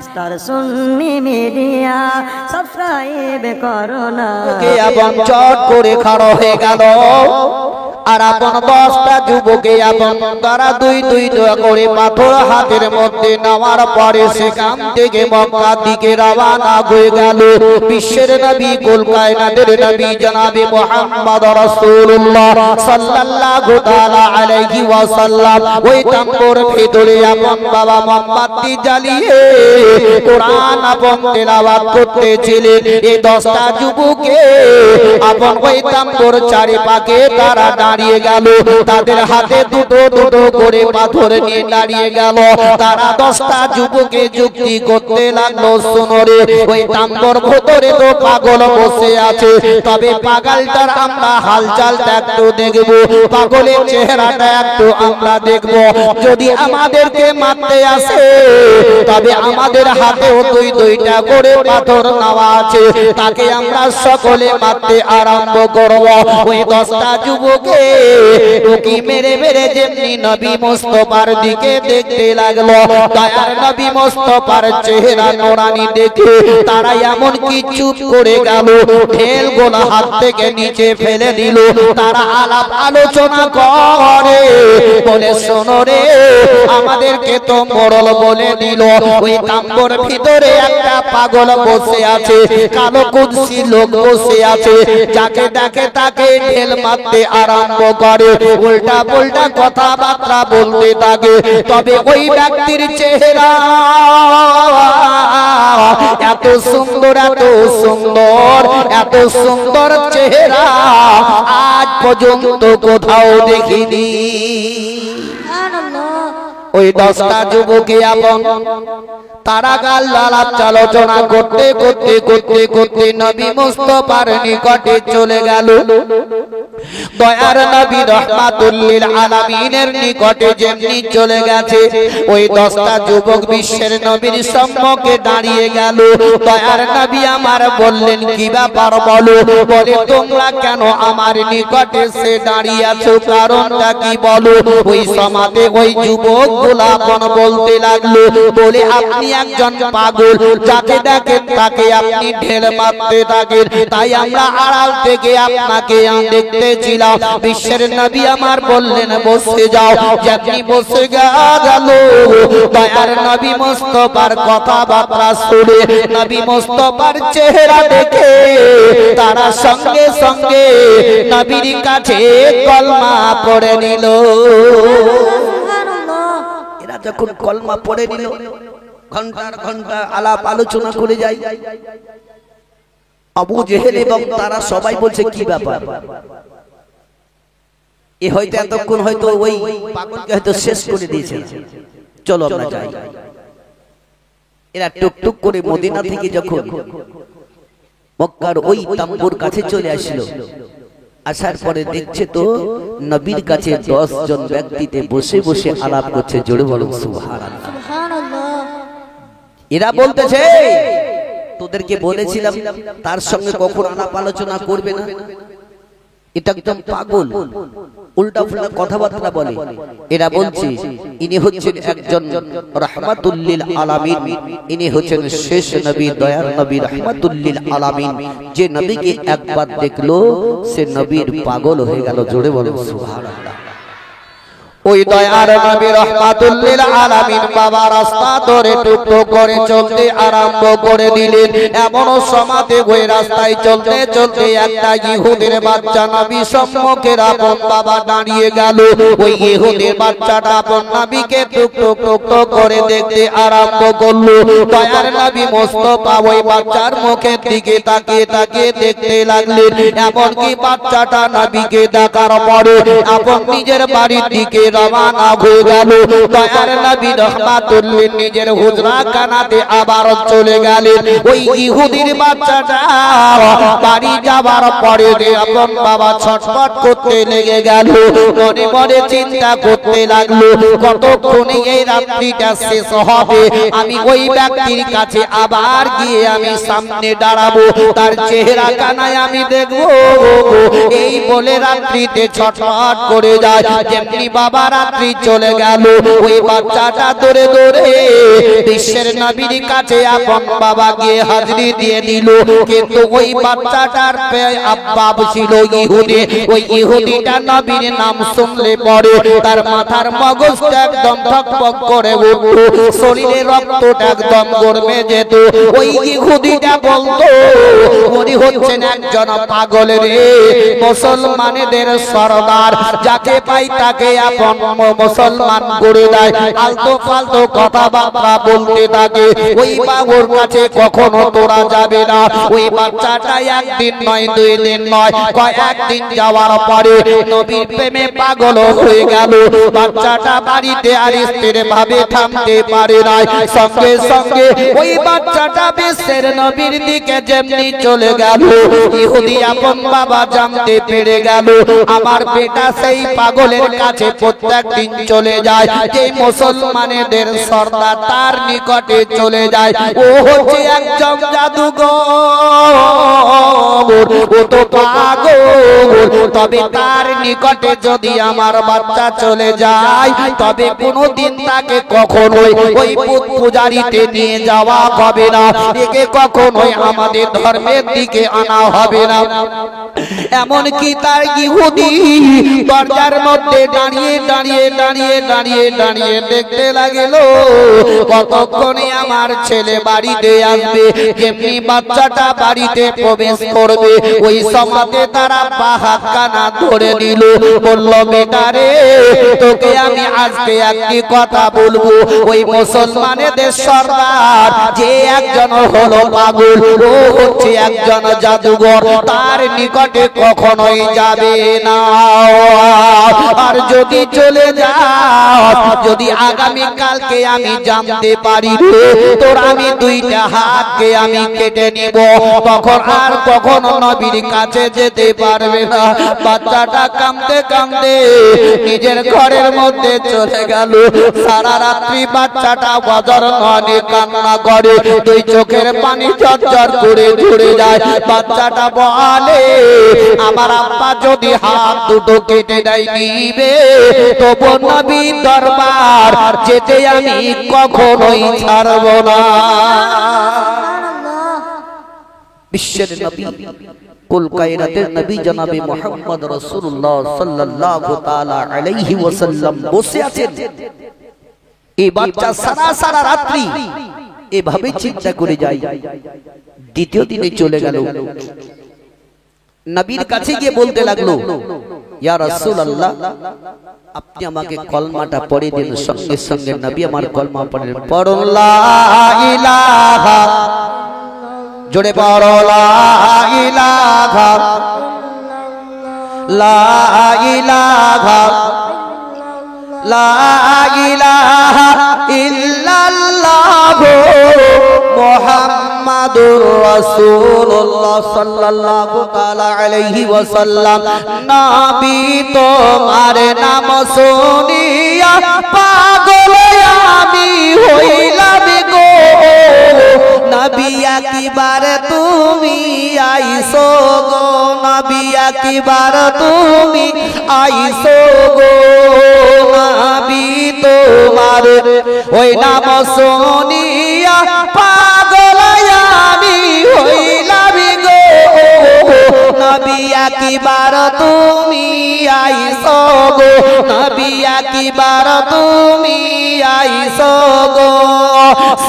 Star সুন্নি media subscribe করো না। কে আপন চট করে খাড়া হয়ে গেল আর আপন 10টা যুবকে আপন তারা দুই দুই করে পাথর হাতের মধ্যে নেওয়ার পরে সেখান থেকে মক্কা দিকে রওনা হয়ে গেল। বিশ্বের নবী কুল কায়নাতের নবী জনাবে মুহাম্মদ রাসূলুল্লাহ সাল্লাল্লাহু তাআলা আলাইহি ওয়াসাল্লাম ওই তাম্বুর ভিতরে আপন বাবা মোমবাতি জ্বালিয়ে কোরআন আপন তেলাওয়াত করতেছিলেন। এই 10টা যুবকে আপন ওই তাম্বুর চারিপাশে তারা দাঁড়িয়ে গেল, তাদের হাতে দুটো দুটো করে পাথর নিয়ে দাঁড়িয়ে গেল। তারা 10টা যুবকে যুক্তি করতে লাগলো, শোনো রে ওই তাম্বুর ভিতরে তো পাগল বসে আছে, তবে পাগলটার আমরা হালচালটা একটু দেখব, পাগলের চেহারাটা একটু আমরা দেখব। যদি আমাদেরকে মারতে আসে তবে আমাদের হাতেও দুই দুইটা করে পাথর নেওয়া আছে, তাকে আমরা সকলে মারতে আরম্ভ করব। ওই 10টা যুবকে টুকি মেরে মেরে যেমনি নবী মুস্তাফার দিকে দেখতে লাগলো, দয়ার নবী মুস্তাফার চেহারা নোরানি দেখে তারা এমন কি চুপ করে গেল, ঢেল গোলা হাত থেকে নিচে ফেলে দিল। তারা আলাপ আলোচনা করে বলে, শোনো রে আমাদেরকে তো মোড়ল বলে দিল, ওই তাম্বুর ভিতরে একটা পাগল বসে আছে, কালো কুৎসি লোক বসে আছে, যাকে দেখে তাকে ঢেল মারতে আরম্ভ করে, উল্টা পুল্টা কথাবার্তা বলতে থাকে। তবে ওই ব্যক্তির চেহারা এত সুন্দর এত সুন্দর এত সুন্দর চেহারা আজ পর্যন্ত কোথাও দেখিনি। ওই 10টা যুবকে আপন তারা গাল আলাপ আলোচনা করতে করতে করতে করতে নবী মুস্তাফার নিকটে চলে গেল। দয়ার নবী রাহমাতুল লিল আলামিনের নিকটে যেমনি চলে গেছে, ওই 10টা যুবক বিশ্বের নবীর সম্মুখে দাঁড়িয়ে গেল। দয়ার নবী আমার বললেন, কি ব্যাপার বলো? বলে, তোমরা কেন আমার নিকটে এসে দাঁড়িয়ে আছো, কারণটা কি বলো? ওই সমাজে ওই যুবকগুলো আপন বলতে লাগলো, বলে আপনি একজন পাগল, যাকে দেখেন তাকে আপনি ঢেল মারতে থাকেন, তাই আমরা আড়াল থেকে আপনাকে দেখতেছিলাম। বিশ্বের নবী আমার বললেন, বসে যাও। যেমনি বসে গেল, দয়ার নবী মুস্তাফার কথাবার্তা শুনে নবী মুস্তাফার চেহারা দেখে তারা সঙ্গে সঙ্গে নবীর কাছে কলমা পড়ে নিল। এরা যখন কলমা পড়ে নিল, ঘন্টার ঘন্টা আলাপ আলোচনা করে যায়। আবু জেহেল এবং তারা সবাই বলছে, কি ব্যাপার? এ হয়তো এতক্ষণ হয়তো ওই পাগলকে হয়তো শেষ করে দিয়েছে, চলো আমরা যাই। এরা টুকটুক করে মদিনা থেকে যখন মক্কার ওই তাম্বুর কাছে চলে আসলো, আসার পরে দেখছে তো নবীর কাছে 10 জন ব্যক্তিতে বসে বসে আলাপ করছে। জোরে বলুন সুবহানাল্লাহ। এরা বলতেছে, তোদেরকে বলেছিলাম তার সঙ্গে কখন আলাপ আলোচনা করবে না, এটা একদম পাগল, উল্টা ফুল্টা কথাবার্তা বলে। এরা বলছে, ইনি হচ্ছেন একজন রাহমাতুল লিল আলামিন, ইনি হচ্ছেন শেষ নবী, দয়ার নবী রাহমাতুল লিল আলামিন। যে নবীকে একবার দেখলো সে নবীর পাগল হয়ে গেল। জোরে বলেন সুবহানাল্লাহ। ওই দয়ার নবী রাহমাতুল লিল আলামিন বাবা রাস্তা ধরে টুকটুক করে চলতে আরম্ভ করে দিলেন। এমন সমাজে ওই রাস্তায় চলতে চলতে একটা ইহুদির বাচ্চা নবী সম্মুখে আপন বাবা দাঁড়িয়ে গেল। ওই ইহুদির বাচ্চাটা আপন নবীকে টুকটুক টুকটুক করে দেখতে আরম্ভ করলো। দয়ার নবী মুস্তাফা ওই বাচ্চার মুখের দিকে তাকিয়ে তাকিয়ে দেখতে লাগলেন। এমনকি বাচ্চাটা নবীকে দেখার পরে আপন নিজের বাড়ির দিকে রওনা হয়ে গেল। দয়ার নবী রাহমাতুল লিল নিজের হুজরা খানাতে আবার চলে গেলেন। ওই ইহুদির বাচ্চাটা বাড়ি যাবার পরে আপন বাবা ছটফট করতে লেগে গেল, মনে মনে চিন্তা করতে লাগলো, কতক্ষণে এই রাত্রিটা শেষ হবে, আমি ওই ব্যক্তির কাছে আবার গিয়ে আমি সামনে দাঁড়াবো, তার চেহারা কানায় আমি দেখবো। এই বলে রাত্রিতে ছটফট করে যায়। যেমনি বাবা রাত্রি চলে গেল ওই বাচ্চাটা দৌড়ে দৌড়ে বিশ্বের নবীর কাছে আপন বাবা গিয়ে হাজিরি দিয়ে দিল কিন্তু ওই বাচ্চাটার আব্বা ছিল ইহুদি ওই ইহুদিটা নবীর নাম শুনলে পরে তার মাথার মগজটা একদম ঠকপক করে উঠতো শরীরে রক্তটা একদম গরমে যেত ওই ইহুদিটা বলতো উনি হচ্ছেন একজন পাগল রে মুসলমানদের সরদার যাকে পাই তাকে আপন মুসলমান করে দেয় আলতো ফালতো কথাবার্তা বলতে থাকে ওই বাবুর কাছে কখনো তোরা যাবে না ওই বাচ্চাটা একদিন নয় দুই দিন নয় কয়েকদিন যাওয়ার পরে নবীর প্রেমে পাগল হয়ে গেল বাচ্চাটা বাড়িতে আর স্থির ভাবে থামতে পারে না সঙ্গে সঙ্গে ওই বাচ্চাটা বিশ্বের নবীর দিকে যেমনি চলে গেল ইহুদি আপন বাবা জানতে পেরে গেল আমার বেটা সেই পাগলের কাছে প্রত্যেকদিন চলে যায় যে মুসলমানদের সর্দার তার নিকটে চলে যায় ও হচ্ছে একজন জাদুঘর ও তো পাগল তবে তার নিকটে যদি আমার বাচ্চা চলে যায় তবে কোনোদিন তাকে কখনোই ওই পূজারিতে নিয়ে যাওয়া হবে না একে কখনোই আমাদের ধর্মের দিকে আনা হবে না এমন কি তার ইহুদি দরজার মধ্যে দাঁড়িয়ে দাঁড়িয়ে দাঁড়িয়ে দাঁড়িয়ে দাঁড়িয়ে দেখতে লাগলো কতক্ষণে আমার ছেলে বাড়িতে আসবে যেমনি বাচ্চাটা বাড়িতে প্রবেশ করবে ওই সময়তে তারা হাত কানা ধরে নিল বলল বেটা রে তোকে আমি আজকে একটি কথা বলবো ওই মুসলমানদের সর্দার যে একজন হলো পাগল ও হচ্ছে একজন জাদুঘর তার নিকটে কখনোই যাবে না আর যদি চলে যাও যদি আগামী কালকে আমি জানতে পারি তোর আমি দুইটা হাতকে আমি কেটে নিব তখন আর কখনো নবীর কাছে যেতে পারবে না বাচ্চাটা কাঁদতে কাঁদতে নিজের ঘরের মধ্যে চলে গেল সারা রাত্রি বাচ্চাটা বাজার নয় কান্না করে দুই চোখের পানি ঝরঝর করে ঝরে যায় বাচ্চাটা বলে আমার আব্বা যদি হাত দুটো কেটে দেয় নিবে তবু নবীর দরবার যেতে আমি কখনোই ছাড়ব না বিশ্বের নবী কুল কায়নাতের নবী জনাবে মুহাম্মদ রাসূলুল্লাহ সাল্লাল্লাহু তাআলা আলাইহি ওয়াসাল্লাম বসে আছেন এই বাচ্চা সারা সারা রাত্রি এভাবে চিন্তা করে যায় দ্বিতীয় দিনে চলে গেল নবীর কাছে গিয়ে বলতে লাগলো ইয়া রাসূলুল্লাহ আপনি আমাকে কলমাটা পড়ে দিন সঙ্গে সঙ্গে নবী আমার কলমা পড়লেন পড়ো লা ইলাহা জোরে পড়ো লা ইলাহা লা ইলাহা লা ইলাহা ইল্লাল্লাহু মুহাম্মাদুর রাসূলুল্লাহ সাল্লাল্লাহু তাআলা আলাইহি ওয়াসাল্লাম নবী তোমার নাম শুনিয়া পাগল আমি হইলাম গো নবী একবার তুমি আইসো গো নবী একবার তুমি আইসো গো নবী তোমার ওই নাম শুনিয়া পাগল আমি হইলাম গো নবী একবার তুমি আইসো গো নবী একবার তুমি আইসো গো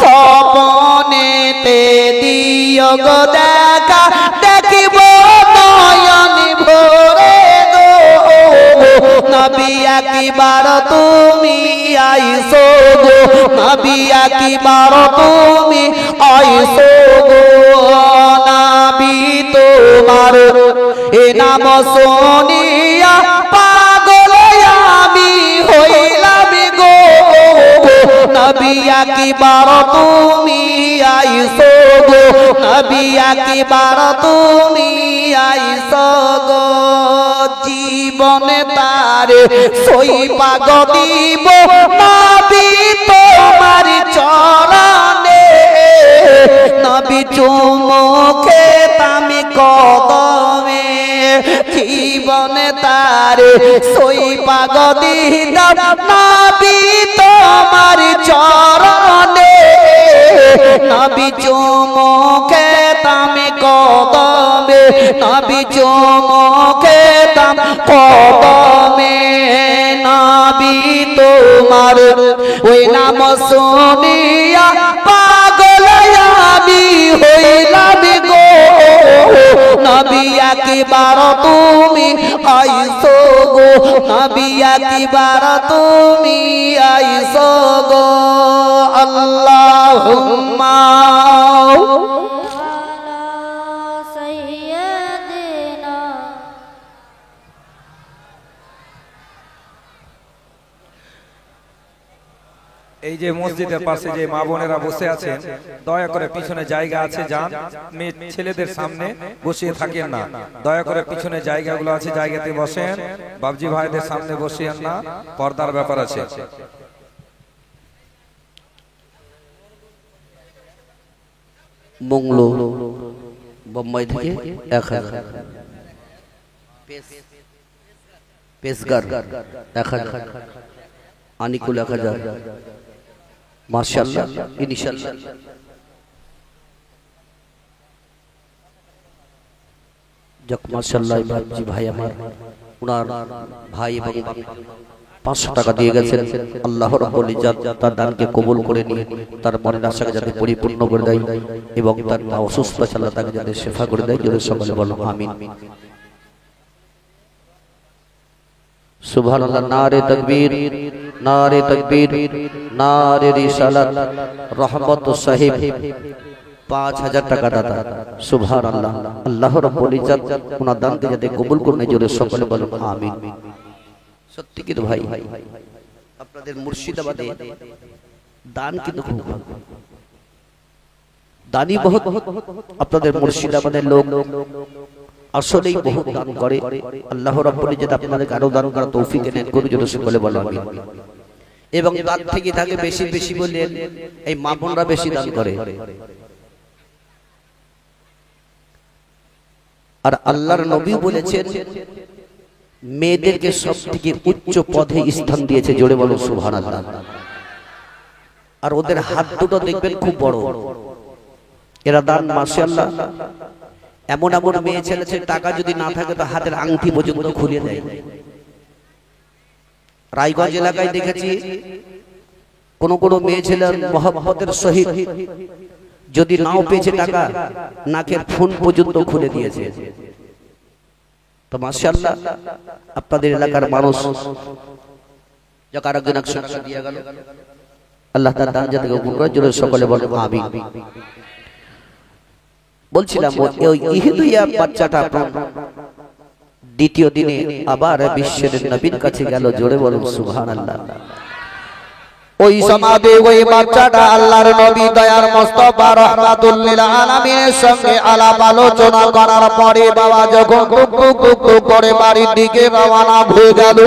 স্বপ্নেতে দিও গো দেখা দেখিব নয়ন ভরে গো নবী একবার তুমি আইসো গো নবী একবার তুমি আইসো গো নবী তোমার এ নাম শুনিয়া পাগল আমি হইলাম গো নবী একবার তুমি আইসো গো নবী একবার তুমি আইসো গো জীবনে তারে সইপাগ দিব নবী তোমার চরণে নবী চুমুকে তামি কদমে জীবনে তারে সই পাগদি দাও নবী তোমার চরণে নবী চুমুকে তামে কদমে নবী চুমুকে তাম কদমে নবী তোমার ওই নাম শুনিয়া পাগল আমি হইলাম গো নবী একবার তুমি আইসো গো নবী একবার তুমি আইসো গো আল্লাহুম্মা এই যে মসজিদের পাশে যে মা বোনেরা বসে আছেন দয়া করে পিছনে জায়গা আছে যান মেয়ে ছেলেদের সামনে বসিয়ে থাকেন না দয়া করে পিছনে জায়গাগুলো আছে জায়গাতে বসেন বাবজি ভাইদের সামনে বসিয়েন না পর্দার ব্যাপার আছে মংলো বোম্বাই থেকে 1000 পেশগার 1000 আনিকুল 1000 মাশাআল্লাহ ইনশাআল্লাহ যাক মাশাআল্লাহ বাবজি ভাই আমার উনার ভাই এবং 500 টাকা দিয়ে গেছেন আল্লাহ রাব্বুল ইজ্জত তার দানকে কবুল করে নিয়ে তার মনের আশাকে যাতে পরিপূর্ণ করে দেয় এবং তার অসুস্থ আল্লাহ তাকে যাতে শিফা করে দেয় জোরে সকলে বলো আমিন সুবহানাল্লাহ নারে তাকবীর নারে রিসালাত রহমত সাহিব 5000 টাকা দাতা সুবহানাল্লাহ আল্লাহ রাব্বুল ইজ্জত ওনার দানকে যাতে কবুল করে নেয় জোরে সকলে বলো আমিন সত্যি কি ভাই আপনাদের মুর্শিদাবাদে দান কিন্তু খুব দানি বহুত আপনাদের মুর্শিদাবাদের লোক আসলেই বহুত দান করে আল্লাহ রাব্বুল ইজ্জত আপনাদের আরো দান করার তৌফিক দেন করে যদি সকলে বলেন আমিন এবং তার থেকে থাকে বেশি বেশি বলেন এই মা বোনরা বেশি দান করে আর আল্লাহর নবী বলেছেন মেয়েদেরকে সবথেকে উচ্চ পদে স্থান দিয়েছে জোরে বলো সুবহানাল্লাহ আর ওদের হাত দুটো দেখবেন খুব বড় এরা দান মাশাআল্লাহ এমন এমন মেয়ে ছেলেছে টাকা যদি না থাকে তো হাতের আংটি পর্যন্ত খুলে দেয় রায়গঞ্জ এলাকায় দেখেছি কোন কোন মেয়ে ছেলে মহব্বতের সহিত যদি নাও পেয়েছে টাকা নাকের ফোন পর্যন্ত খুলে দিয়েছে তো মাশাআল্লাহ আপনাদের এলাকার মানুষ যাক আরেকজন 100 টাকা দিয়ে গেল আল্লাহ তাআলা দান যাতে কবুল করে জোরে সকলে বলো আমিন বলছিলাম ওই ইহুদিয়া বাচ্চাটা দ্বিতীয় দিনে আবার বিশ্বের নবীর কাছে গেল জোরে বলুন সুবহানাল্লাহ ওই সমাধি ওই বাচ্চাটা আল্লাহর নবী দয়ার মুস্তাফা রাহমাতুল লিল আলামিনের সঙ্গে আলাপ আলোচনা করার পরে বাবা যখন টুক করে বাড়ির দিকে রওনা হয়ে গেল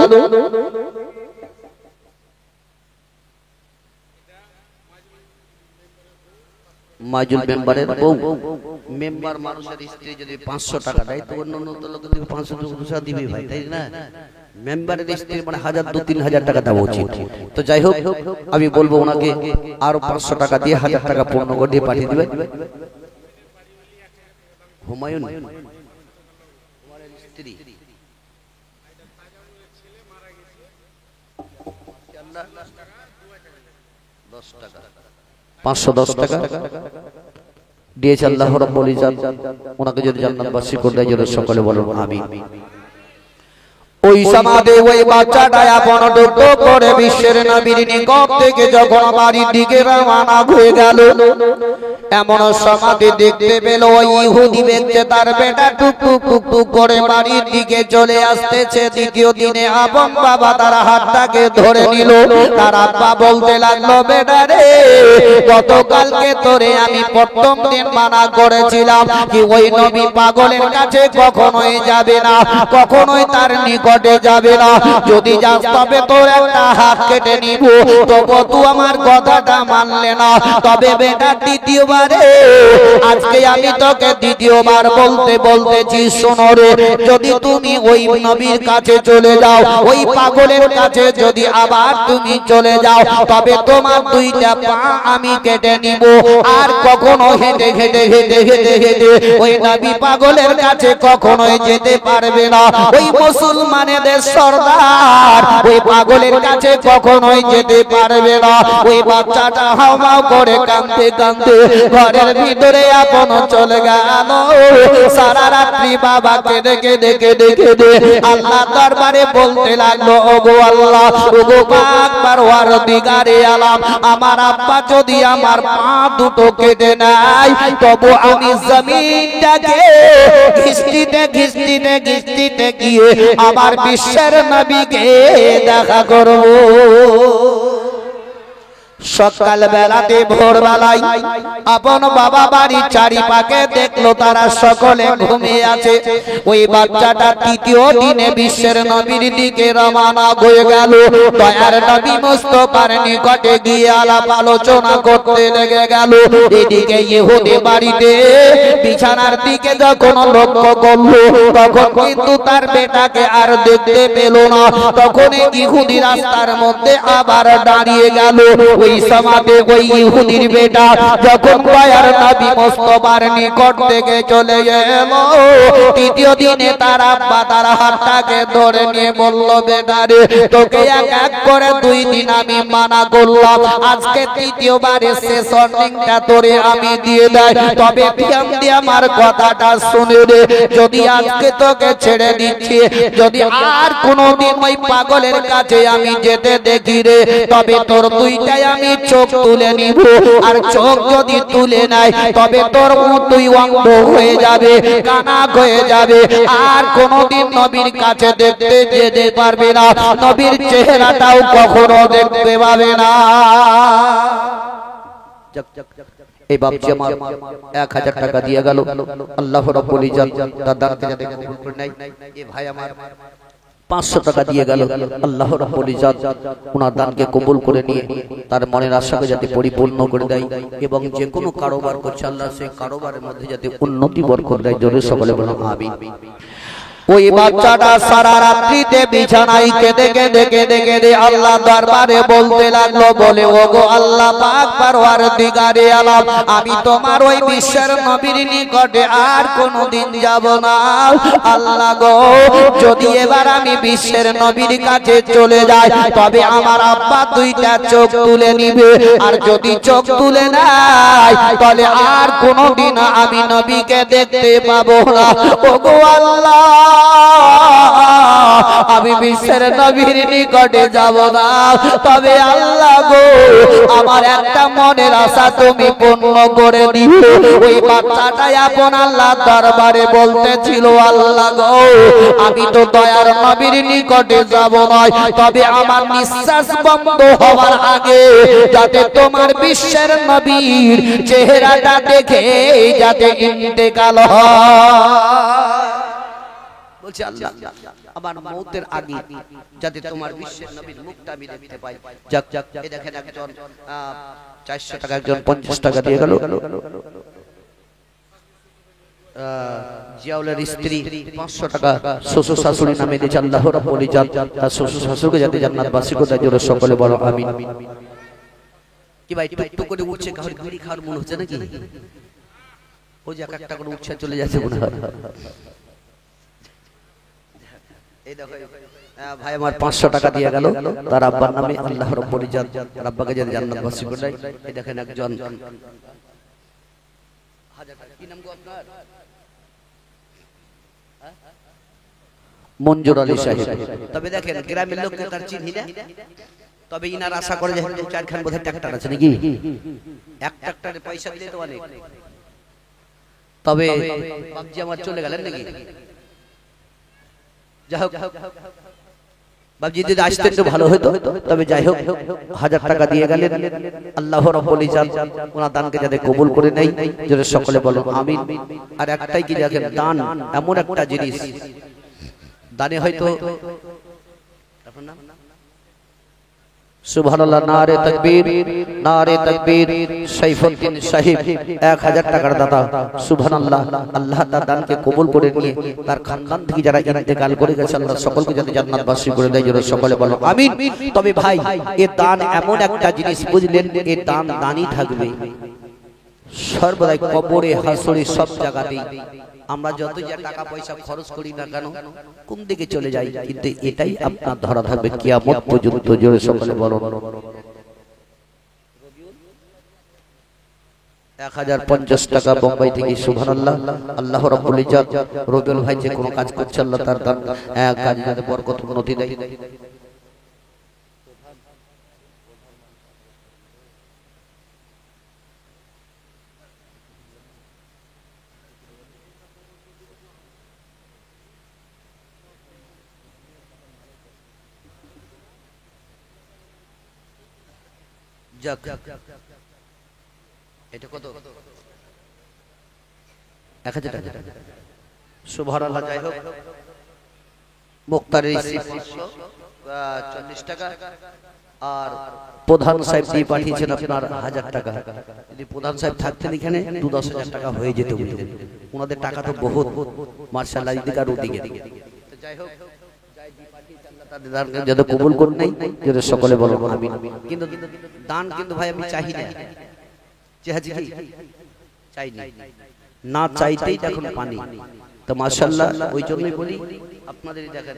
মাইজুল মেম্বারের বউ মেম্বার মানুষের স্ত্রী যদি 500 টাকা দেয় তো অন্য লোক যদি 500 টাকা দিবে ভাই তাই না মেম্বারের স্ত্রী মানে 1000 2-3000 টাকা দেওয়া উচিত তো যাই হোক আমি বলবো ওনাকে আর 500 টাকা দিয়ে 1000 টাকা পূর্ণ করে দিয়ে পাঠিয়ে দিবেন হুমায়ুন কুমারের স্ত্রী 510 টাকা দিয়েছে আল্লাহ রাব্বুল ইজ্জত ওনাকে যদি জান্নাতবাসী করে দেয় জোরে সকলে বলুন আমিন ওই সমাধি ওই বাচ্চাটা আপন দুঃখ করে বিশ্বের নবীর নিকট থেকে যখন বাড়ির দিকে রওনা হয়ে গেল এমন সমাধি দেখতে পেল ওই ইহুদি ব্যক্তি তার বেটা টুক করে বাড়ির দিকে চলে আসতেছে দ্বিতীয় দিনে আপন বাবা তার হাতটাকে ধরে নিল তার আব্বা বলতে লাগলো বেটা রে গতকালকে তোরে আমি প্রথম দিন মানা করেছিলাম কি ওই নবী পাগলের কাছে কখনোই যাবে না কখনোই তার নিকটে যাবে না যদি যাস তবে তোর একটা হাত কেটে নিব তবু তুই আমার কথাটা মানলে না তবে বেটা দ্বিতীয় দ্বিতীয়বারে আজকে আমি তোকে দ্বিতীয়বার বলতে বলতেছি শোনো রে, যদি তুমি ওই নবীর কাছে চলে যাও, ওই পাগলের কাছে যদি আবার তুমি চলে যাও, তবে তোমার দুইটা পা আমি কেটে নিব, আর কখনো হেঁটে হেঁটে হেঁটে হেঁটে হেঁটে ওই নবী পাগলের কাছে কখনোই যেতে পারবে না। ওই মুসলমানেদের সর্দার ওই পাগলের কাছে কখনোই যেতে পারবে না। ওই বাচ্চাটা হাওমাও করে কাঁদতে কাঁদতে ঘরের ভিতরে আপন চলে গেল। সারা রাত্রি বাবাকে ডেকে ডেকে ডেকে ডে আল্লাহ দরবারে বলতে লাগলো, ওগো আল্লাহ, ওগো পাক পরওয়ারদিগারে আলাম, আমার আব্বা যদি আমার পা দুটো কেটে নেয়, তবু আমি জমিনটাকে ঘিসটিতে ঘিসটিতে ঘিসটিতে গিয়ে আমার বিশ্বের নবীকে দেখা করব। সকাল বেলাতে ভোরবেলায় আপন বাবা বাড়ির চারিপাশে দেখলো তারা সকলে ঘুমিয়ে আছে। ওই বাচ্চাটা তৃতীয় দিনে বিশ্বের নবীর দিকে রওনা হয়ে গেল। দয়ার নবী মুস্তাফার নিকটে গিয়ে আলাপ আলোচনা করতে লেগে গেল। এদিকে ইহুদি বাড়িতে বিছানার দিকে যখন লক্ষ্য করলো, তখন কিন্তু তার বেটাকে আর দেখতে পেল না। তখন ইহুদি রাস্তার মধ্যে আবার দাঁড়িয়ে গেল। ওই সমাজে ওই ইহুদির বেটা যখন দয়ার নবী মুস্তাফার নিকট থেকে চলে গেল, তৃতীয় দিনে তার আব্বা তার হাতটাকে ধরে নিয়ে বলল, বেটা রে, তোকে এক এক করে 2 দিন আমি মানা করলাম, আজকে তৃতীয়বারে শেষ ওয়ার্নিংটা তোরে আমি দিয়ে দেই, তবে ধ্যান দিয়ে আমার কথাটা শুনে রে, যদি আজকে তোকে ছেড়ে দিচ্ছি, যদি আর কোনোদিন ওই পাগলের কাছে আমি যেতে দেখি রে, তবে তোর দুইটাই আমি চোখ তুলে নিব, আর চোখ যদি তুলে নাই তবে তোর তুই অন্ধ হয়ে যাবে, কানা হয়ে যাবে, আর কোনোদিন নবীর কাছে দেখতে যেতে পারবে না, নবীর চেহারাটাও কখনো দেখতে পাবে না। এই বাপজি আমার 1000 টাকা দিয়ে গেল, আল্লাহ রাব্বুল ইজ্জত তার দানকে যাতে কবুল করে নেয়। এই ভাই আমার 500 টাকা দিয়ে গেল, আল্লাহ রাব্বুল ইজ্জত ওনার দানকে কবুল করে নিয়ে তার মনের আশাকে যাতে পরিপূর্ণ করে দেয়, এবং যে কোনো কারোবার করছে আল্লাহ সেই কারোবারের মধ্যে যাতে উন্নতি বরকত দেয়। জোরে সকলে বলুন আমিন। ওই বাচ্চাটা সারা রাত্রিতে বিছানায় কেঁদে কেঁদে কেঁদে কেঁদে আল্লাহ দরবারে বলতে লাগলো, বলে, ওগো আল্লাহ পাক পরওয়ারদিগারে আলাম, আমি তোমার ওই বিশ্বের নবীর নিকটে আর কোনোদিন যাব না। আল্লাহ গো, যদি এবার আমি বিশ্বের নবীর কাছে চলে যাই, তবে আমার আব্বা 2টা চোখ তুলে নিবে, আর যদি চোখ তুলে নাই তাহলে আর কোনোদিন আমি নবীকে দেখতে পাবো না। ওগো আল্লাহ, আমি বিশ্বের নবীর নিকটে যাব না, তবে আল্লাহ গো, আমার একটা মনের আশা তুমি পূর্ণ করে দিও। ওই বাচ্চাটাই আপন আল্লাহ দরবারে বলতেছিল, আল্লাহ গো, আমি তো দয়ার নবীর নিকটে যাব না, তবে আমার নিঃশ্বাস বন্ধ হওয়ার আগে যাতে তোমার বিশ্বের নবীর চেহারাটা দেখে যাতে ইন্তেকাল হয়। বলছে আল্লাহ, আমার মওতের আগে যাতে তোমার বিশ্বের নবীর মুখটা আমি দেখতে পাই। যাক যাক, এই দেখেন একজন 400 টাকা, একজন 50 টাকা দিয়ে গেল। জিয়াউলের স্ত্রী 500 টাকা শ্বশুর শাশুড়ি নামে দিয়েছে, আল্লাহ রাব্বুল ইজ্জত তার শ্বশুর শাশুড়িকে যাতে জান্নাতবাসী করে দেয়। জোরে সকলে বলো আমিন। কি ভাই টুকটুক করে উঠছে, কাহর বিড়ি খাওয়ার মন হচ্ছে নাকি? ওই যে একটা করে উঠছে চলে যাচ্ছে মনে হয়। এই দেখো ভাই আমার 500 টাকা দিয়ে গেল তার আব্বার নামে, আল্লাহ রাব্বুল ইজ্জত তার আব্বাকে যাতে জান্নাতবাসী করে দেয়। এই দেখেন একজন 1000 টাকা। কি নাম গো আপনার? মঞ্জুর আলী সাহেব। তবে দেখেন গ্রামের লোককে তার চিনি না, তবে ইনার আশা করে যে 4খান বোধহয় ট্রাক্টর আছে নাকি, এক ট্রাক্টরে পয়সা দিলে তো অনেক। তবে বাপজি আমার চলে গেলেন নাকি? যাই হোক, বাপজি যদি আসতেন তো ভালো হতো। তবে যাই হোক, 1000 টাকা দিয়ে গেলেন, আল্লাহ রাব্বুল ইজ্জত ওনার দানকে যাতে কবুল করে নেয়। জোরে সকলে বলো আমিন। আর একটাই কি দেখেন, দান এমন একটা জিনিস, দানে হয়তো সুবহানাল্লাহ, নারে তাকবীর, নারে তাকবীর। সাইফুদ্দিন সাহেব 1000 টাকার দাতা। সুবহানাল্লাহ, আল্লাহ তার দানকে কবুল করে নিয়ে তার খানদান থেকে যারা ইন্তেকাল করে গেছে আল্লাহ সকলকে যাতে জান্নাতবাসী করে দেয়, জোরে সকলে বলো আমিন। তবে ভাই, এই দান এমন একটা জিনিস, বুঝলেন, এই দান দানই থাকবে সর্বদাই, কবরে, হাসরে, সব জায়গাতেই। আমরা যত যা টাকা পয়সা খরচ করি না কেন, কোন দিকে চলে যাই, কিন্তু এটাই আপনার ধরা থাকবে কিয়ামত পর্যন্ত, জোরে সকলে বলো। 1050 টাকা বোম্বাই থেকে। সুবহানাল্লাহ, আল্লাহ রাব্বুল ইজ্জত রবিউল ভাই যে কোনো কাজ করছে আল্লাহ তার কাজে যাতে বরকত উন্নতি দেয়। যাক, এটা কত? 1000 টাকা। সুবহানাল্লাহ। যাই হোক, মুক্তারের 40 টাকা, আর প্রধান সাহেব দিয়ে পাঠিয়েছেন আপনার 1000 টাকা। যদি প্রধান সাহেব থাকতেন এখানে 10,000 টাকা হয়ে যেত, ওনাদের টাকা তো বহুত, মার্শাল্লাহ, এদিকে আর ওদিকে। যাই হোক, যাতে কবুল করে নাই, যাতে সকলে বলো আমিন। কিন্তু দান কিন্তু ভাই আমি চাই না, চাই না, চাইতেই এখন পানি। তো মাশাআল্লাহ, ওই জন্যই বলি আপনাদের। দেখেন,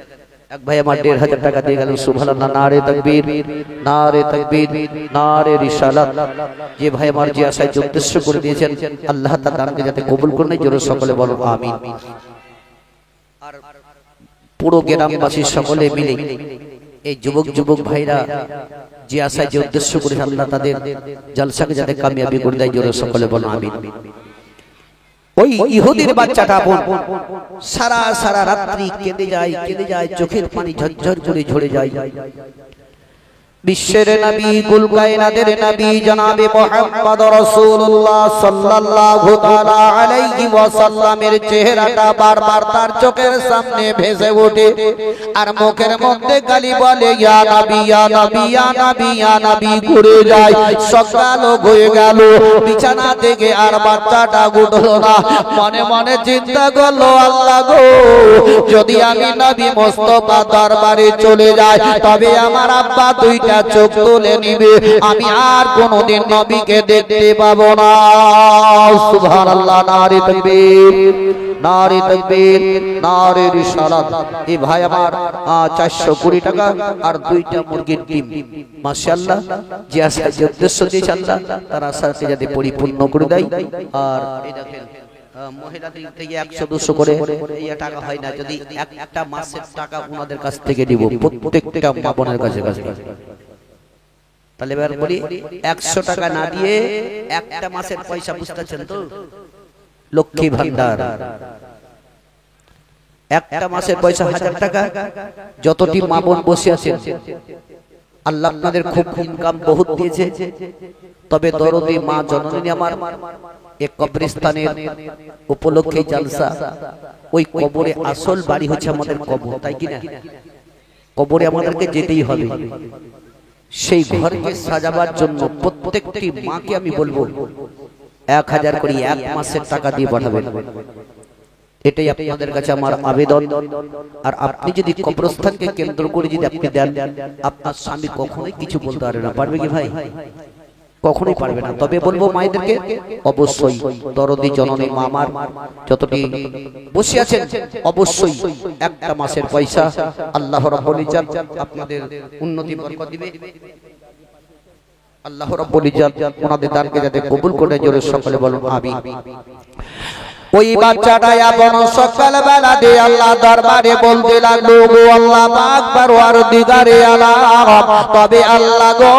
এক ভাই আমার 1500 টাকা দিয়ে গেলেন। সুবহানাল্লাহ, নারে তাকবীর, নারে তাকবীর, নারে রিসালাত। যে ভাই আমার যে আশায় উদ্দেশ্য করে দিয়েছেন আল্লাহ তাআলা দানকে যাতে কবুল করে নেয়, জোরে সকলে বলো আমিন। আর পুরো গ্রামবাসী সকলে মিলে এই যুবক ভাইরা যে আশায় যে উদ্দেশ্য করে আল্লাহ তাদের জলসাকে যাতে কামিয়াবি করে দেয়, জোরে সকলে বলো আমিন। ওই ইহুদির বাচ্চাটা সারা রাত্রি কেঁদে যায়, চোখের পানি ঝরঝর করে ঝরে যায়। বিশ্বের নবী, কুল কায়নাতের নবী জনাবে মুহাম্মদ রাসূলুল্লাহ সাল্লাল্লাহু তাআলা আলাইহি ওয়াসাল্লামের চেহারাটা বারবার তার চোখের সামনে ভেসে ওঠে, আর মুখের মধ্যে গালি বলে, ইয়া নবী, ইয়া নবী, ইয়া নবী, ইয়া নবী ঘুরে যায়। সকাল হয়ে গেল, বিছানা থেকে আর বাচ্চাটা উঠলো না। মনে মনে চিন্তা করলো, আল্লাহ গো, যদি আমি নবী মুস্তাফা দরবারে চলে যাই, তবে আমার আব্বা দুইটা চোখ তুলে নিবে, আমি আর কোনদিন নবীকে দেখতে পাবো না। সুবহানাল্লাহ, নারে তাকবীর, নারে তাকবীর, নারে রিসালাত। এই ভাই আমার 420 টাকা আর 2টা মুরগির ডিম। মাশাআল্লাহ, যে আশা যে উদ্দেশ্য দিয়েছে আল্লাহ তার আশাকে যাতে পরিপূর্ণ করে দেয়। আর এই দেখেন, মহিলাদের থেকে 100-200 করে এই টাকা হয় না, যদি একটা মাসের টাকা ওনাদের কাছ থেকে দিব, প্রত্যেকটা মা বোনের কাছে। তাহলে এবার বলি, 100 টাকা না দিয়ে একটা মাসের পয়সা, বুঝতেছেন তো? লক্ষ্মী ভান্ডার, একটা মাসের পয়সা 1000 টাকা। যতটি মা বোন বসে আছেন, আল্লাহ আপনাদের খুব ইনকাম বহুত দিয়েছে, তবে দরদি মা জননী আমার এক কবরস্থানের উপলক্ষে জলসা। ওই কবরে আসল বাড়ি হচ্ছে আমাদের কবর, তাই কি না? কবরে আমাদেরকে যেতেই হবে। সেই ঘরকে সাজাবার জন্য প্রত্যেকটি মাকে আমি বলবো 1000 করে 1 মাসের টাকা দিয়ে পাঠাবেন। এটাই আপনাদের কাছে আমার আবেদন। আর আপনি যদি কবরস্থানকে কেন্দ্র করে যদি আপনি দেন, আপনার স্বামী কখনোই কিছু বলতে পারবে না। পারবে কি ভাই? কখনোই পারবে না। তবে বলবো মায়েদেরকে, অবশ্যই দরদি জননী মা আমার যতটি বসে আছেন, অবশ্যই একটা মাসের পয়সা আল্লাহ রাব্বুল ইজ্জত আপনাদের উন্নতি বরকত দিবে। আল্লাহ রাব্বুল ইজ্জত ওনাদের দানকে যাতে কবুল করে, জোরে সকলে বলুন আমিন। ওই বাচ্চাটা আপন সকাল বেলা দিয়ে আল্লাহ দরবারে বলতে লাগলো, গো আল্লাহ আকবার ওয়ার দিদারে আলাম, তবে আল্লাহ গো,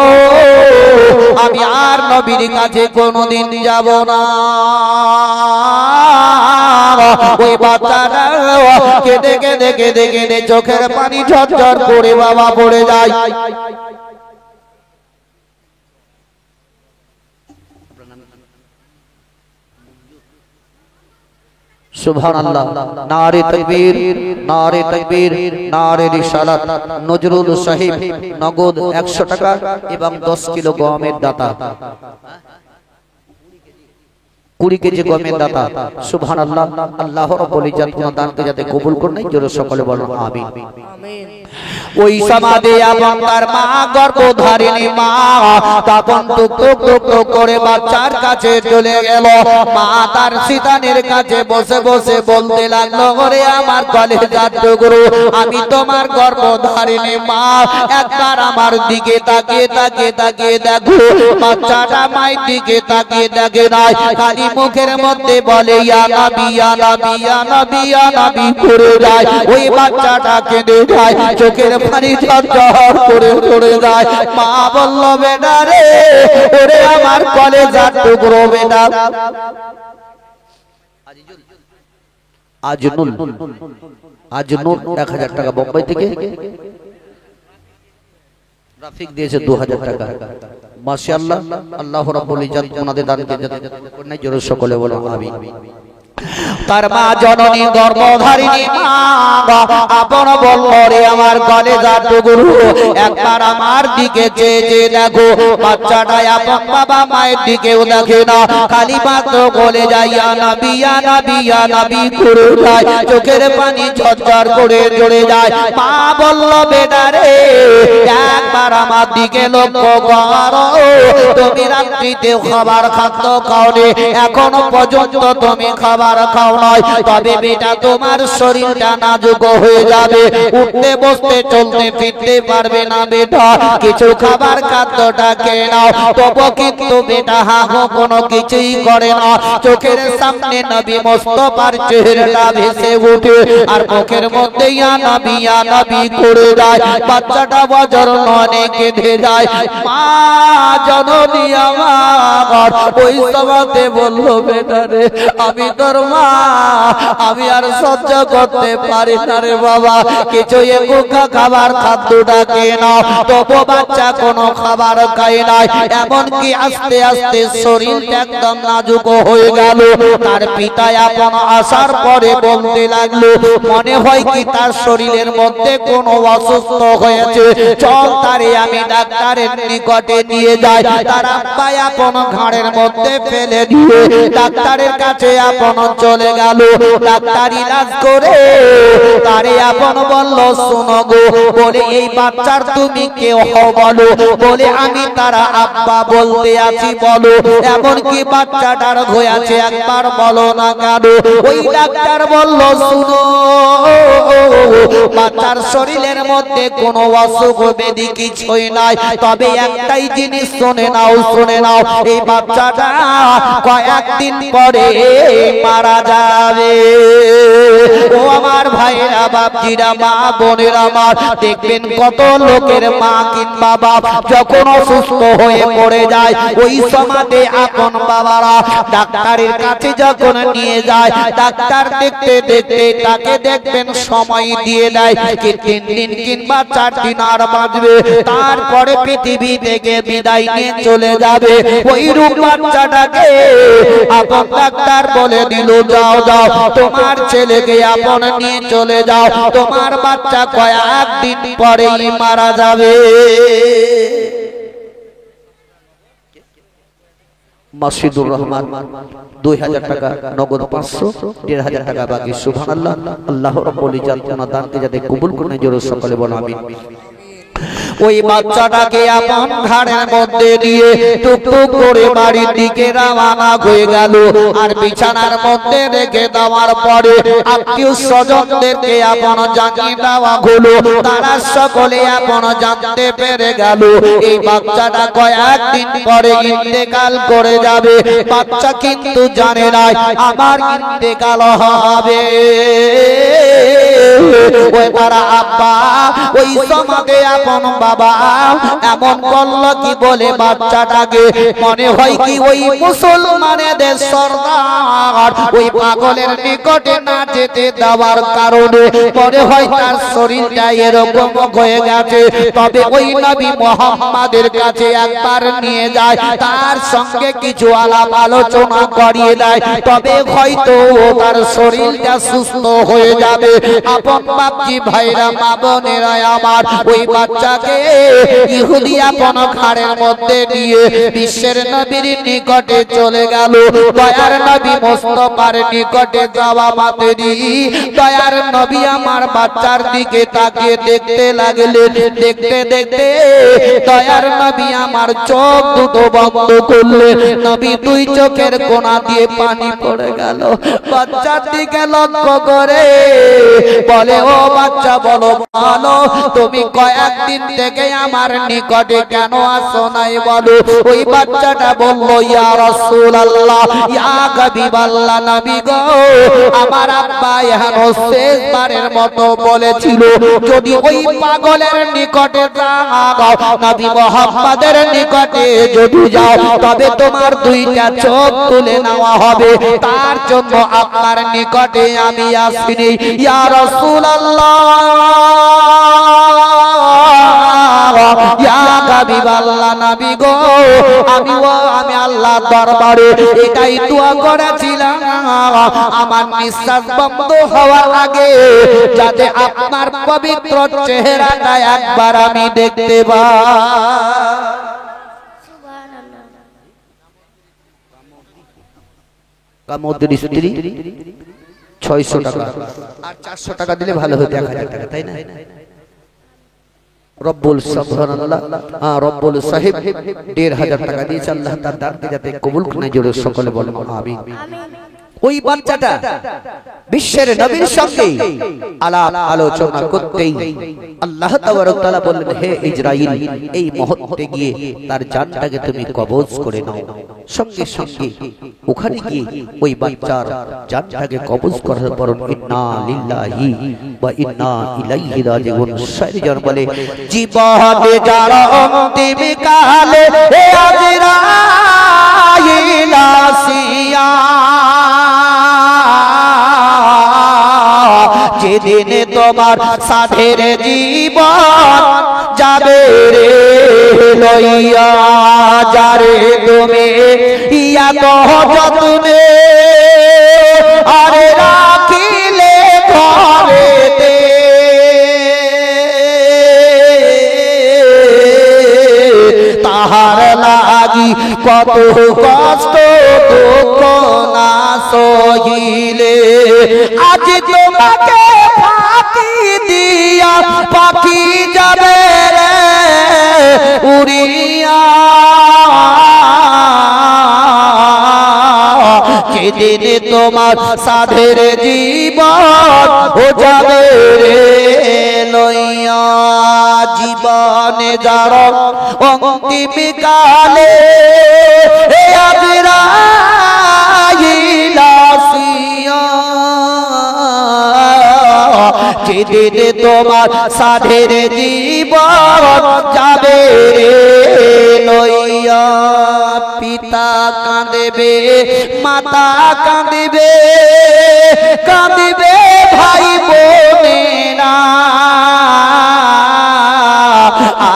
আমি আর নবীর কাছে কোনোদিন যাব না। ওই বাচ্চাটা কেঁদে কেঁদে কেঁদে কেঁদে চোখের পানি ঝরঝর করে বাবা পড়ে যায়। সুবহানাল্লাহ। নারে তাকবীর, নারে তাকবীর, নারে রিসালাত। নজরুল সাহেব নগদ 100 টাকা এবং 10 কিলো গমের দাতা, 20 কেজি গমের দাতা। সুবহানাল্লাহ। আল্লাহ রাব্বুল ইজ্জত কোন দানকে যাতে কবুল করেন, জোরে সকলে বলুন আমিন। ওই সমাধি আপনার মা গর্ভধারিণী মা তখন টুক টুক টুক টুক করে বাচ্চার কাছে চলে গেল। মা তার সীতানের কাছে বসে বসে বলতে লাগলো, ওরে আমার কলেজার টুকরো, আমি তোমার গর্ভধারিণী মা, একবার আমার দিকে তাকিয়ে তাকিয়ে তাকিয়ে দেখো। বাচ্চাটা মায়ের দিকে তাকিয়ে দেখে নাই, খালি মুখের মধ্যে বলে ইয়া নবী ইয়া নবী ইয়া নবী ইয়া নবী করে যায়। ওই বাচ্চাটা কেঁদে যায়, চোখের পানি ঝরঝর করে পড়ে যায়। মা বলল, বেটা রে, ওরে আমার কলেজার টুকরো বেটা। আজনুল 1000 টাকা বোম্বাই থেকে, রাফিক দিয়েছে 2000 টাকা। মাশাআল্লাহ। আল্লাহ রাব্বুল ইজ্জত ওনাদের দানকে জান্নাত জোরে সকলে বলো আমিন। তার মা জননী গর্ভধারিণী মা আপন বলল, রে আমার কলেজার টুকরো, একবার আমার দিকে চেয়ে চেয়ে দেখো। বাচ্চাটা আপন বাবা মায়ের দিকেও দেখে না, খালি মাত্র বলে যায় ইয়া নবী ইয়া নবী ইয়া নবী করে যায়, চোখের পানি ঝরঝর করে ঝরে যায়। মা বলল, বেটা রে, একবার আমার দিকে লক্ষ্য করো। তুমি রাত্রিতে খাবার খাদ্য খাওনি, এখনো পর্যন্ত তুমি খাবার খাও নয়, তবে বেটা তোমার শরীরটা নাজুক হয়ে যাবে, উঠতে বসতে চলতে ফিরতে পারবে না বেটা, কিছু খাবার খাদ্যটা খেয়ে নাও। তবু কিন্তু বেটা হাগো কোনো কিছুই করে না। চোখের সামনে নবী মুস্তাফার চেহারাটা ভেসে ওঠে, আর মুখের মধ্যে ইয়া নবী করে যায়। বাচ্চাটা বজর মনে কেঁদে যায়। মা জননী আমার ওই সময়তে বলল, বেটা রে, আমি তোর মা, আমি আর সহ্য করতে পারি না রে বাবা, কিছু একটু খাবার খাদ্যটা খেয়ে নাও। তবু বাচ্চা কোনো খাবার খায় নাই, এমনকি আস্তে আস্তে শরীর একদম নাজুক হয়ে গেল। তার পিতা আপন আসার পরে বলতে লাগলো, মনে হয় কি তার শরীরের মধ্যে কোনো অসুস্থ হয়েছে, চল তারে আমি ডাক্তারের নিকটে নিয়ে যাই। তার আব্বা আপন ঘাড়ের মধ্যে ফেলে দিয়ে ডাক্তারের কাছে আপন চলে গেল। ডাক্তার ইলাজ করে তারে আপন বলল, শোনো গো, বলে এই বাচ্চার তুমি কে হও বলো। বলে আমি তারা আব্বা বলতে আছি বলো। এমনকি বাচ্চাটার হয়েছে একবার বলো না কেন। ওই ডাক্তার বলল, শুনো, বাচ্চার শরীরের মধ্যে কোনো অসুখ ব্যাধি কিছুই নাই, তবে একটাই জিনিস শুনে নাও, শুনে নাও, এই বাচ্চাটা কয়েকদিন পরে মারা যাবে। ও আমার ভাইরা, বাপজিরা, মা বোনেরা আমার, দেখবেন কত লোকের মা কিংবা বাপ যখন অসুস্থ হয়ে পড়ে যায়, ওই সমাজে আপন বাবারা ডাক্তারের কাছে যখন নিয়ে যায়, ডাক্তার দেখতে দেখতে তাকে দেখবেন সময় দিয়ে দেয়, 3 দিন কিংবা 4 দিন আর বাঁচবে, তারপরে পৃথিবী থেকে বিদায় নিয়ে চলে যাবে। ওই রূপ বাচ্চাটাকে আপন ডাক্তার বলে দিল, যাও যাও, তোমার ছেলেকে আপন নিয়ে চলে যাও, তোমার বাচ্চা কয়েকদিন পরেই মারা যাবে। মাসিদুর রহমান 2000 টাকা নগদ, 500, 1500 টাকা বাকি। সুবহানাল্লাহ। আল্লাহ রাব্বুল ইজ্জত ওনার দানকে যাতে কবুল করেন, জোরে সকলে বলো আমিন। ওই বাচ্চাটাকে আপন ঘাড়ের মধ্যে দিয়ে টুকটুক করে বাড়ির দিকে রওনা হয়ে গেল। আর বিছানার মধ্যে রেখে দেওয়ার পরে আত্মীয় স্বজনদেরকে আপন জানিয়ে দেওয়া হলো। তারা সকলে আপন জানতে পেরে গেল এই বাচ্চাটা কয়েকদিন পরে ইন্তেকাল করে যাবে। বাচ্চা কিন্তু জানে না আমার ইন্তেকাল হবে। ওই তারা আব্বা ওই সমাজে আপন বাবা এমন করলো কি বলে বাচ্চাটাকে মনে হয় কি ওই মুসলমানেদের সরদার ওই পাগলের নিকটে না যেতে দেওয়ার কারণে মনে হয় তার শরীরটা এরকম হয়ে গেছে। তবে ওই নবী মুহাম্মাদের কাছে একবার নিয়ে যায়, তার সঙ্গে কিছু আলাপ আলোচনা করিয়ে দেয়, তবে হয়তো তার শরীরটা সুস্থ হয়ে যাবে। আপন বাপজি ভাইরা মা বোনেরা আমার, ওই বাচ্চাকে ইহুদি আপন ঘাড়ের মধ্যে নিয়ে বিশ্বের নবীর নিকটে চলে গেল। দয়ার নবী মুস্তাফার নিকটে যাওয়া মাত্রই দয়ার নবী আমার বাচ্চার দিকে তাকিয়ে দেখতে লাগলেন। দেখতে দেখতে দয়ার নবী আমার চোখ দুটো বন্ধ করলেন। নবী দুই চোখের কোণা দিয়ে পানি পড়ে গেল। বাচ্চার দিকে লক্ষ্য করে বলে, ও বাচ্চা বলো বলো তুমি কয়েকদিন থেকে আমার নিকটে কেন আসো নাই বলো। ওই বাচ্চাটা বলল, ইয়া রাসূলুল্লাহ, ইয়া হাবিবাল্লাহ, নবী গো আমার আব্বা এখনো শেষবারের মতো বলেছিল যদি ওই পাগলের নিকটে যাও, নবী মুহাম্মাদের নিকটে যদি যাও তবে তোমার দুইটা চোখ তুলে নেওয়া হবে। তার জন্য আপনার নিকটে আমি আসিনি। ইয়া রাসূলুল্লাহ, ইয়া হাবিবাল্লাহ, নবী গো আমি আল্লাহর দরবারে এটাই দোয়া করেছিলাম আমার নিঃশ্বাস বন্ধ হওয়ার আগে যাতে আপনার পবিত্র চেহারাটা একবার আমি দেখতে পাই। কামুদ্দিন স্ত্রী 600 টাকা আর 400 টাকা দিলে ভালো হতো, 1000 টাকা, তাই না? রব্বুল সুবহানাল্লাহ, রব্বুল সাহেব 1500 টাকা দিয়েছে। আল্লাহ তার দানকে যাতে কবুল করে, জোরে সকলে বলেন আমিন। ওই বাচ্চাটা বিশ্বের নবীর সঙ্গে আলাপ আলোচনা করতেই আল্লাহ তাবারক তাআলা বললেন, হে ইসরাইল, এই মুহূর্তে গিয়ে তার জানটাকে তুমি কবজ করে নাও। সঙ্গে সঙ্গে ওখানে গিয়ে ওই বাচ্চার জানটাকে কবজ করার পর ইন্না লিল্লাহি ওয়া ইন্না ইলাইহি রাজিউন সাইজন বলে, জীবনে যারা অন্তিম কালে হে আজরাইল আসিয়া, যেদিন তোমার সাধের জীবন যাবে রে লইয়া, যারে তুমি ইয়া তো যতনে আরে রাখিলে ঘরেতে, তাহার লাগি কত কষ্ট দুঃখ না সহিলে, আজ তোমাকে ফাঁকি দিয়া পাখি যাবে রে উড়িয়া, যেদিন তোমার সাধের জীবন ও যাবে রে লইয়া, জীবনে যারা অন্তিম কালে আজরাইল আসিয়া, যেদিন তোমার সাধের জীবন যাবে রে লইয়া, পিতা কাঁদিবে, মাতা কাঁদিবে, কাঁদিবে ভাই বোনেরা,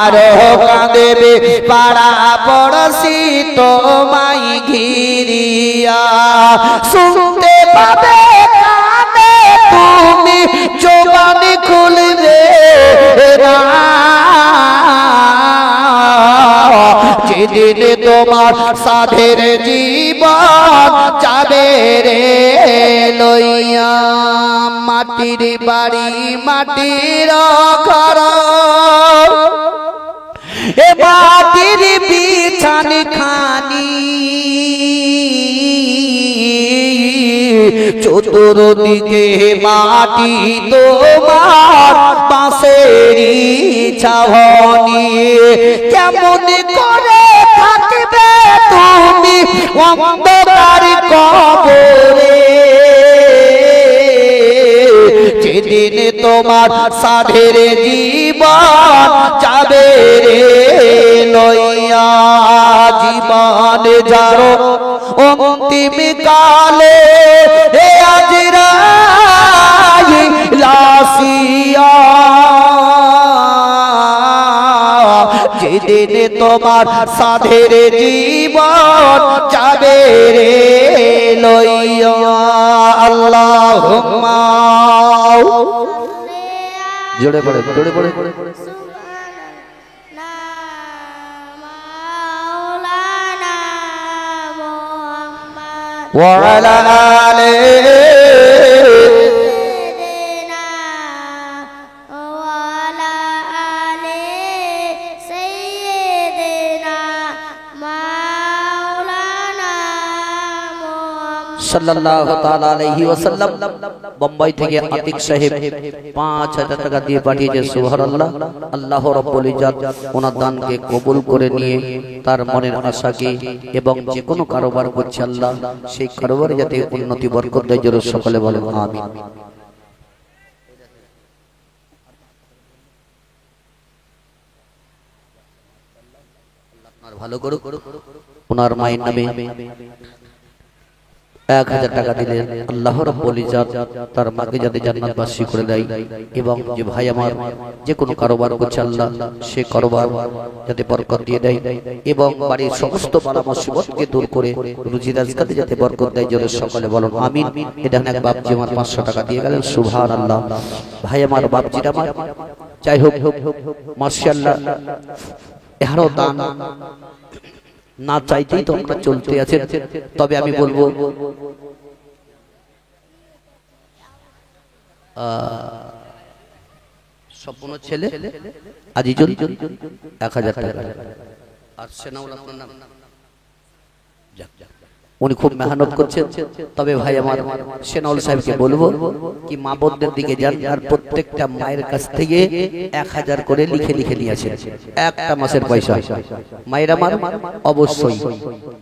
আরো কাঁদিবে পাড়া পড়শি তোমায় ঘিরিয়া, শুনতে পাবে কানে তুমি জবান খুলবে না, যেদিন তোমার সাধের জীবন যাবে রে লইয়া, মাটির বাড়ি মাটির ঘর এ মাটির বিছানি খানি, চতুর্দিকে মাটি তোমার বাঁশেরই ছাউনি, কেমন করে থাকবে তুমি অন্ধকার কবরে, যেদিন তোমার সাধের জীবন যাবে রে লইয়া জীবন যারো অন্তিম কালে হে আজরাইলাসিয়া যেদিন তোমার সাধের জীবন যাবে রে লইয়া আল্লাহুম্মা জোরে পড়ে ওয়া আলা আলিহি সাল্লাল্লাহু তাআলা আলাইহি ওয়াসাল্লাম। বোম্বাই থেকে আতিক সাহেব 5000 টাকা দিয়ে পাঠিয়েছে। সুবহানাল্লাহ। আল্লাহ রাব্বুল ইজ্জত ওনার দানকে কবুল করে নিয়ে তার মনের আশাকে এবং যে কোনো কারবার করছে আল্লাহ সেই কারবারে যাতে উন্নতি বরকত দেয়, জোরে সকলে বলেন আমিন। আল্লাহ ভালো করুক। ওনার মায়ের নামে 1000 টাকা দিলেন। আল্লাহ রাব্বুল ইজ্জত তার মাকে যাতে জান্নাতবাসী করে দেয় এবং যে ভাই আমার যে কোনো কারবার করছে আল্লাহ সে কারবার যাতে বরকত দিয়ে দেয় এবং বাড়ির সমস্ত বালা মুসিবতকে দূর করে রুজি রাজগাতে যাতে বরকত দেয়, জোরে সকলে বলেন আমিন। এটা এক বাপজি আমার 500 টাকা দিয়ে গেলেন। সুবহানাল্লাহ। ভাই আমার বাপজি আমার যাই হোক মাশাআল্লাহ এহারও দান না চাইতেই তো আমরা চলতে আছেন। তবে আমি বলবো স্বপ্ন ছেলে আজিজুল 1000 টাকা আর সেনাউল আপনার নাম উনি খুব মেহনত করছেন। তবে ভাই আমার সেনাউল সাহেবকে বলবো কি মা বোনদের দিকে যান আর প্রত্যেকটা মায়ের কাছ থেকে 1000 করে লিখে নিয়ে আসেন। একটা মাসের পয়সা মায়ের আমার অবশ্যই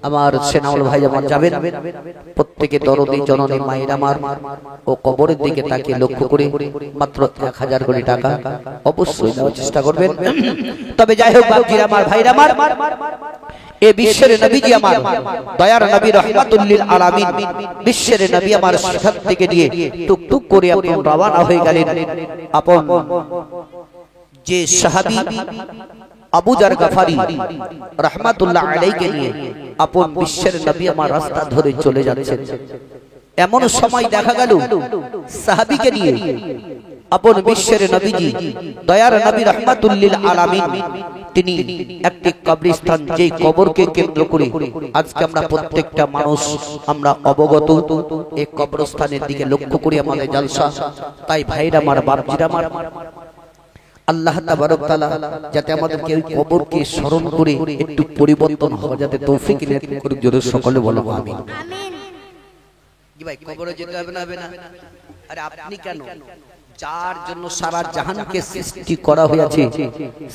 আমার সেনাউল ভাই আমার যাবেন। প্রত্যেকে দরদি জননী মায়ের আমার ও কবরের দিকে তাকে লক্ষ্য করে মাত্র 1000 করে টাকা অবশ্যই দেওয়ার চেষ্টা করবেন। তবে যাই হোক বাপজিরা আমার ভাইরা আমার এ বিশ্বের নবীজি আমার দয়ার নবী রহমাতুল লিল আলামিন বিশ্বের নবী আমার সেখান থেকে নিয়ে টুকটুক করে আপন রওনা হয়ে গেলেন আপন যে সাহাবী আবু জার গফারি রাহমাতুল্লাহ আলাইহি নিয়ে আপন বিশ্বের নবী আমার রাস্তা ধরে চলে যাচ্ছেন। এমন সময় দেখা গেল সাহাবীকে নিয়ে আপন বিশ্বের নবীজি দয়ার নবী রহমাতুল লিল আলামিন তিনি একটি কবরস্থান, যে কবরকে কেন্দ্র করে আজকে আমরা প্রত্যেকটা মানুষ আমরা অবগত এই কবরস্থানের দিকে লক্ষ্য করে আমাদের জলসা। তাই ভাইরা আমার বাপজিরা আমার আল্লাহ তাবারক তাআলা যাতে আমাদেরকে ওই কবরকে স্মরণ করে একটু পরিবর্তন হওয়া যাতে তৌফিক এনায়েত করে, জোরে সকলে বলো আমিন। আমিন। কি ভাই কবরে যেতে হবে না? আরে আপনি কেন? যার জন্য সারা জাহানকে সৃষ্টি করা হয়েছে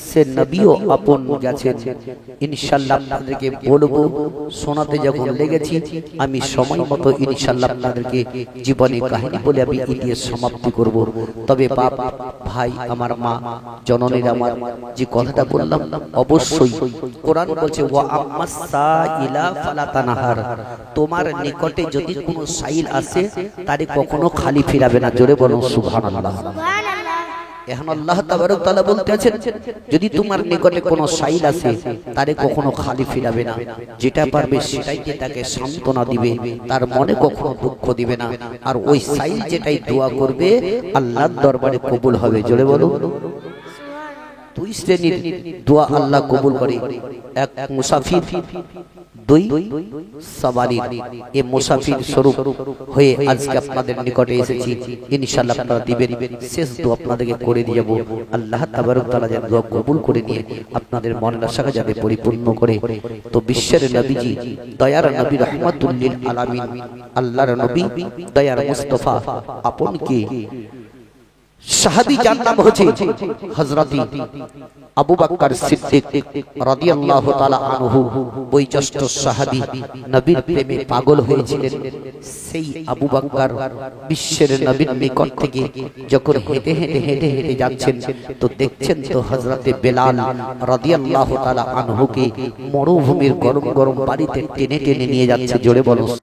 সে নবীও আপন গেছেন। ইনশাআল্লাহ আপনাদেরকে বলবো, শোনাতে যখন লেগেছি আমি সময় মতো ইনশাআল্লাহ আপনাদেরকে জীবনী কাহিনী বলে আমি ইতিহাস সমাপ্তি করব। তবে বাপ ভাই আমার মা জননীর আমার যে কথাটা বললাম অবশ্যই কোরআন বলছে ওয়া আম্মাস সাইলা ফালা তানহার, তোমার নিকটে যদি কোনো সাইল আসে তারে কখনো খালি ফিরাবে না। জোরে বলুন সুবহানাল্লাহ। এখন আল্লাহ তাবারক তাআলা বলতে আছেন যদি তোমার নিকটে কোনো সাইল আসে তারে কখনো খালি ফিরাবে না, যেটা পারবে সেটাইতে তাকে সান্ত্বনা দিবে, তার মনে কখনো দুঃখ দিবে না। আর ওই সাইল যেটাই দোয়া করবে আল্লাহর দরবারে কবুল হবে। জোরে বলো। দুই শ্রেণীর দোয়া আল্লাহ কবুল করে, এক মুসাফির, দুই সাওয়ারি। এই মুসাফির স্বরূপ হয়ে আজকে আপনাদের নিকটে এসেছি। ইনশাআল্লাহ আপনারা দিবেন। শেষ দোয়া আপনাদেরকে করে দিয়ে যাব। আল্লাহ তাবারক তাআলা যেন দোয়া কবুল করে নিয়ে আপনাদের মনের আশাকে যাতে পরিপূর্ণ করে। তো বিশ্বের নবীজি দয়ার নবী রহমাতুল লিল আলামিন আল্লাহর নবী দয়ার মুস্তাফা আপন কি সাহাবী যার নাম হচ্ছে হযরত আবু বকর সিদ্দিক রাদিয়াল্লাহু তাআলা আনহু, ওই জ্যেষ্ঠ সাহাবী নবীর প্রেমে পাগল হয়েছিলেন। সেই আবু বকর বিশ্বের নবীর নিকট থেকে যখন হেঁটে হেঁটে হেঁটে হেঁটে যাচ্ছেন, তো দেখছেন তো হযরতে বেলাল রাদিয়াল্লাহু তাআলা আনহুকে মরুভূমির গরম গরম বাড়িতে টেনে টেনে নিয়ে যাচ্ছে। জোরে বলো।